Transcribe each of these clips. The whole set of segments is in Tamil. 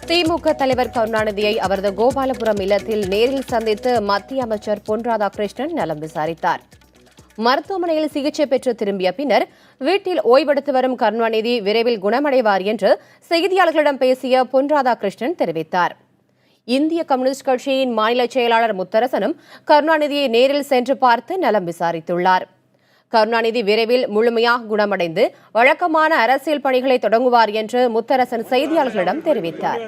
திமுக தலைவர் கருணாநிதியை அவரது கோபாலபுரம் இல்லத்தில் நேரில் சந்தித்து மத்திய அமைச்சர் பொன் ராதாகிருஷ்ணன் நலம் விசாரித்தார். மருத்துவமனையில் சிகிச்சை பெற்று திரும்பிய பின்னர் வீட்டில் ஓய்வெடுத்து வரும் கருணாநிதி விரைவில் குணமடைவார் என்று செய்தியாளர்களிடம் பேசிய பொன் ராதாகிருஷ்ணன் தெரிவித்தார். இந்திய கம்யூனிஸ்ட் கட்சியின் மாநில செயலாளர் முத்தரசனும் கருணாநிதியை நேரில் சென்று பார்த்து நலம் விசாரித்துள்ளார். கருணாநிதி விரைவில் முழுமையாக குணமடைந்து வழக்கமான அரசியல் பணிகளை தொடங்குவார் என்று முத்தரசன் செய்தியாளர்களிடம் தெரிவித்தார்.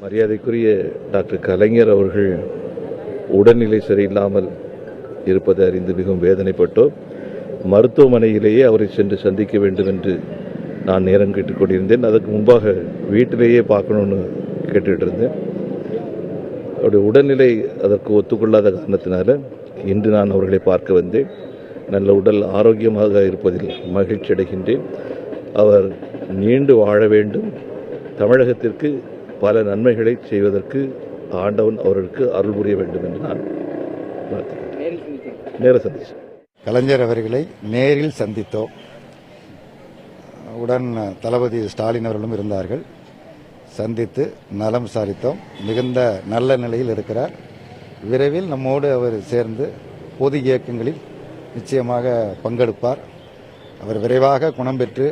மரியாதைக்குரிய டாக்டர் கலைஞர் அவர்கள் உடல்நிலை சரியில்லாமல் இருப்பதை அறிந்து மிகவும் வேதனைப்பட்டோம். மருத்துவமனையிலேயே அவரை சென்று சந்திக்க வேண்டும் என்று நான் நேரம் கேட்டுக்கொண்டிருந்தேன். அதற்கு முன்பாக வீட்டிலேயே பார்க்கணும்னு கேட்டுட்டு இருந்தேன். அவருடைய உடல்நிலை அதற்கு ஒத்துக்கொள்ளாத காரணத்தினால இன்று நான் அவர்களை பார்க்க வந்தேன். நல்ல உடல் ஆரோக்கியமாக இருப்பதில் மகிழ்ச்சி அடைகின்றேன். அவர் நீண்டு வாழ வேண்டும், தமிழகத்திற்கு பல நன்மைகளை செய்வதற்கு ஆண்டவன் அவர்களுக்கு அருள் புரிய வேண்டும் என்று நான் நேரில் சந்தித்தேன். கலைஞர் அவர்களை நேரில் சந்தித்தோம். உடன் தளபதி ஸ்டாலின் அவர்களும் இருந்தார்கள். சந்தித்து நலம் விசாரித்தோம். மிகுந்த நல்ல நிலையில் இருக்கிறார். விரைவில் நம்மோடு அவர் சேர்ந்து பொது இயக்கங்களில் நிச்சயமாக பங்கெடுப்பார். அவர் விரைவாக குணம் பெற்று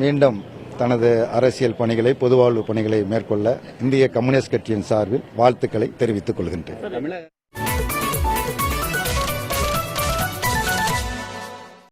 மீண்டும் தனது அரசியல் பணிகளை, பொதுவாழ்வு பணிகளை மேற்கொள்ள இந்திய கம்யூனிஸ்ட் கட்சியின் சார்பில் வாழ்த்துக்களை தெரிவித்துக் கொள்கின்றேன்.